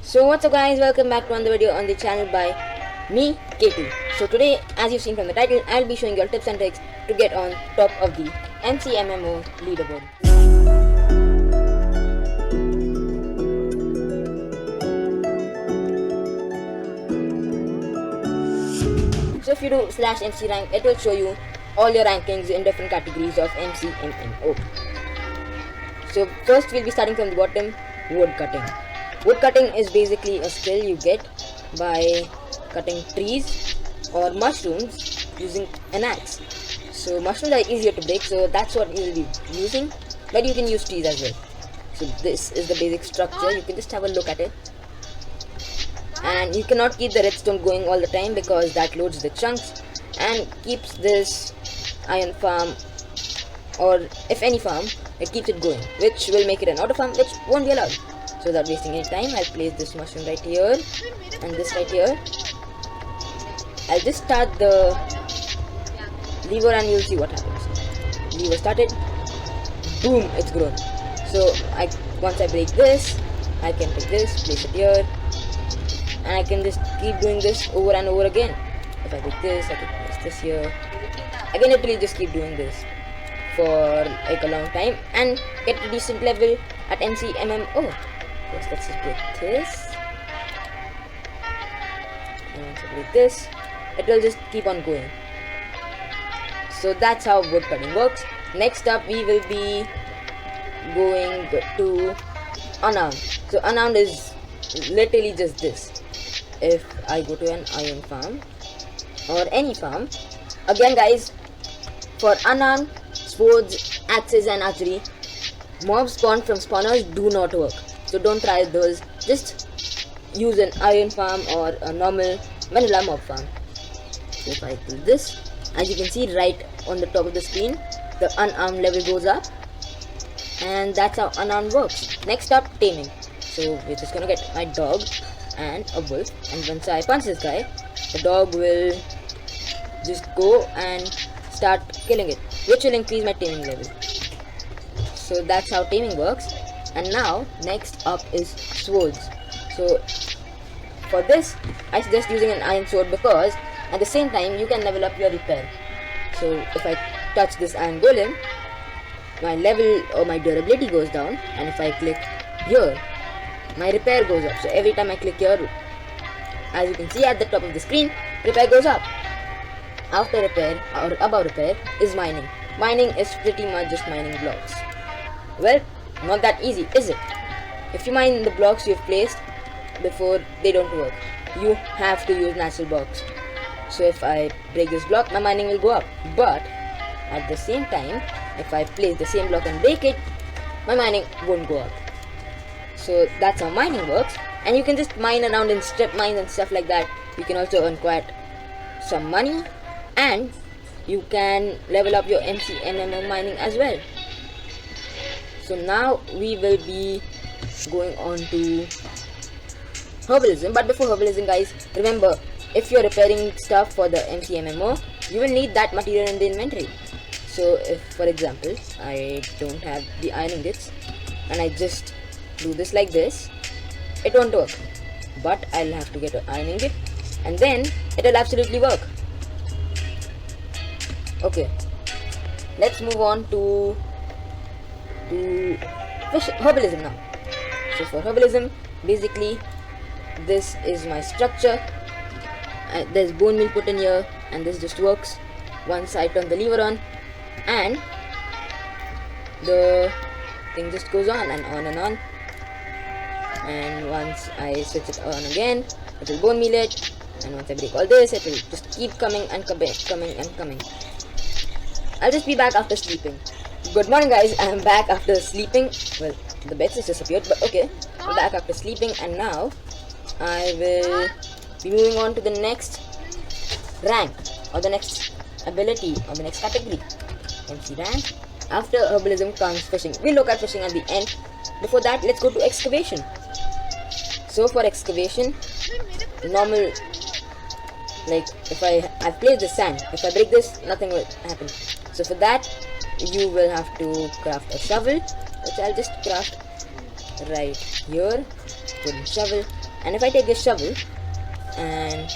So what's up guys, welcome back to another video on the channel by me, KT. So today, as you've seen from the title, I'll be showing you all tips and tricks to get on top of the mcMMO leaderboard. So if you do /MC rank, it will show you all your rankings in different categories of mcMMO. So first we'll be starting from the bottom, woodcutting. Woodcutting is basically a skill you get by cutting trees or mushrooms using an axe. So mushrooms are easier to break, so that's what you will be using, but you can use trees as well. So this is the basic structure, you can just have a look at it. And you cannot keep the redstone going all the time because that loads the chunks and keeps this iron farm, or if any farm, it keeps it going, which will make it an auto farm, which won't be allowed. So without wasting any time, I'll place this mushroom right here and this right here. I'll just start the lever and you'll see what happens. Lever started, boom, it's grown. So once I break this, I can take this, place it here, and I can just keep doing this over and over again. If I break this, I can place this here. Again, it will just keep doing this for like a long time and get a decent level at mcMMO. Yes, let's just break this. And once I break this, it will just keep on going. So that's how woodcutting works. Next up, we will be going to unarmed. So unarmed is literally just this. If I go to an iron farm or any farm, again guys, for unarmed, swords, axes and archery, mobs spawned from spawners do not work. So don't try those, just use an iron farm or a normal vanilla mob farm. So if I do this, as you can see right on the top of the screen, the unarmed level goes up, and that's how unarmed works. Next up, taming. So we're just gonna get my dog and a wolf, and once I punch this guy, the dog will just go and start killing it, which will increase my taming level. So that's how taming works. And now next up is swords. So for this, I suggest using an iron sword because at the same time you can level up your repair. So if I touch this iron golem, my level or my durability goes down, and if I click here, my repair goes up. So every time I click here, as you can see at the top of the screen, repair goes up. After repair or above repair is mining. Mining is pretty much just mining blocks. Well, not that easy, is it? If you mine the blocks you've placed before, they don't work. You have to use natural blocks. So if I break this block, my mining will go up. But at the same time, if I place the same block and break it, my mining won't go up. So that's how mining works. And you can just mine around in strip mines and stuff like that. You can also earn quite some money, and you can level up your mcMMO mining as well. So now we will be going on to herbalism. But before herbalism guys, remember, if you're repairing stuff for the mcMMO, you will need that material in the inventory. So if for example I don't have the iron ingots and I just do this like this, it won't work. But I'll have to get an iron ingot and then it will absolutely work. Okay, let's move on to herbalism now. So for herbalism, basically this is my structure. There's bone meal put in here, and this just works once I turn the lever on, and the thing just goes on and on and on. And once I switch it on again, it will bone meal it, and once I break all this, it will just keep coming and coming and coming. I'll just be back after sleeping. Good morning guys, I'm back after sleeping. Well, the beds has disappeared, but okay. I'm back after sleeping, and now I will be moving on to the next rank, or the next ability, or the next category, MC rank. After herbalism comes fishing. We'll look at fishing at the end. Before that, let's go to excavation. So for excavation, normal, like if I've placed the sand, if I break this, nothing will happen. So for that, you will have to craft a shovel, which I'll just craft right here, wooden shovel, And if I take this shovel and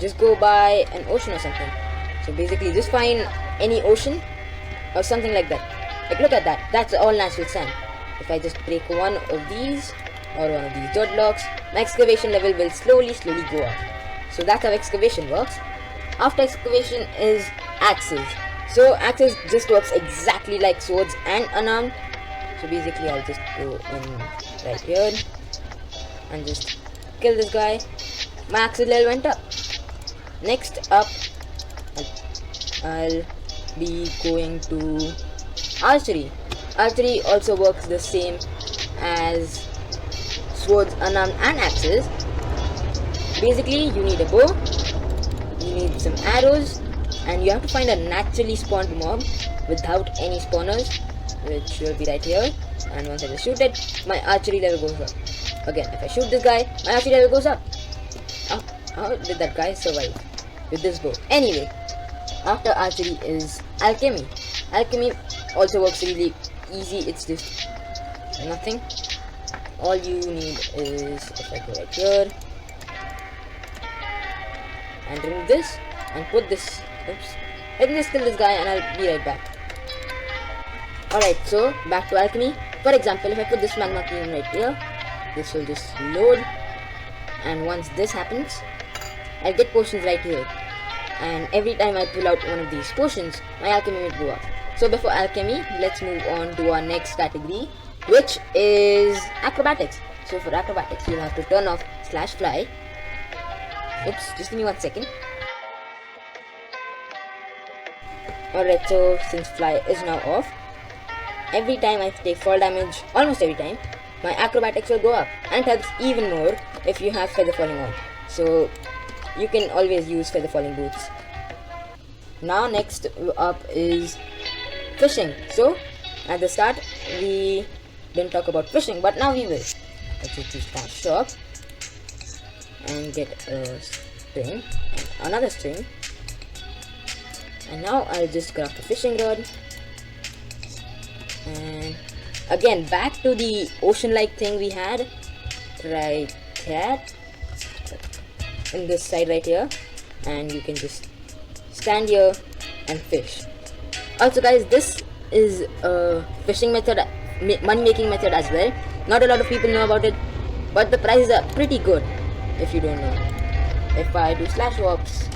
just go by an ocean or something, so basically just find any ocean or something like that. Like look at that, that's all natural sand. If I just break one of these or one of these dirt blocks, my excavation level will slowly go up. So that's how excavation works. After excavation is axes. So axes just works exactly like swords and unarmed. So basically I'll just go in right here and just kill this guy. My axes level went up. Next up, I'll be going to archery. Archery also works the same as swords, unarmed and axes. Basically you need a bow, you need some arrows, and you have to find a naturally spawned mob without any spawners, which will be right here. And once I just shoot it, my archery level goes up. Again, if I shoot this guy, my archery level goes up. How did that guy survive with this bow? Anyway, after archery is alchemy. Alchemy also works really easy. It's just nothing. All you need is, if I go right here and remove this and put this, oops, let me just kill this guy and I'll be right back. Alright, so back to alchemy. For example, if I put this magma cube right here, this will just load, and once this happens, I'll get potions right here. And every time I pull out one of these potions, my alchemy will go up. So before alchemy, let's move on to our next category, which is acrobatics. So for acrobatics, you'll have to turn off /fly. Oops, just give me 1 second. Alright, so since fly is now off, every time I take fall damage, almost every time, my acrobatics will go up. And it helps even more if you have feather falling on. So you can always use feather falling boots. Now next up is fishing. So at the start we didn't talk about fishing, but now we will. Let's just use that shop and get a string, another string, and now I'll just craft a fishing rod. And again, back to the ocean-like thing we had right here in this side right here, and you can just stand here and fish. Also guys, this is a fishing method, money making method as well. Not a lot of people know about it, but the prices are pretty good if you don't know. If I do /ops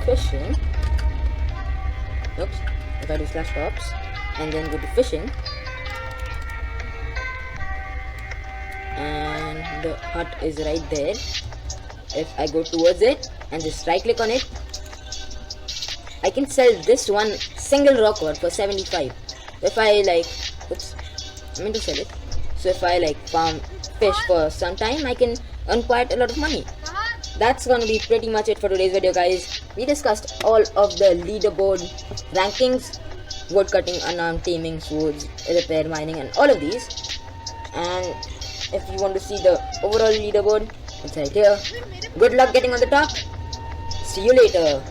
fishing, oops, if I do /ops and then go to fishing, and the hut is right there. If I go towards it and just right click on it, I can sell this one single rock ore for 75. If I like, oops, I meant to sell it. So if I like farm fish for some time, I can earn quite a lot of money. That's gonna be pretty much it for today's video, guys. We discussed all of the leaderboard rankings: woodcutting, unarmed, taming, swords, repair, mining, and all of these. And if you want to see the overall leaderboard, it's right here. Good luck getting on the top. See you later.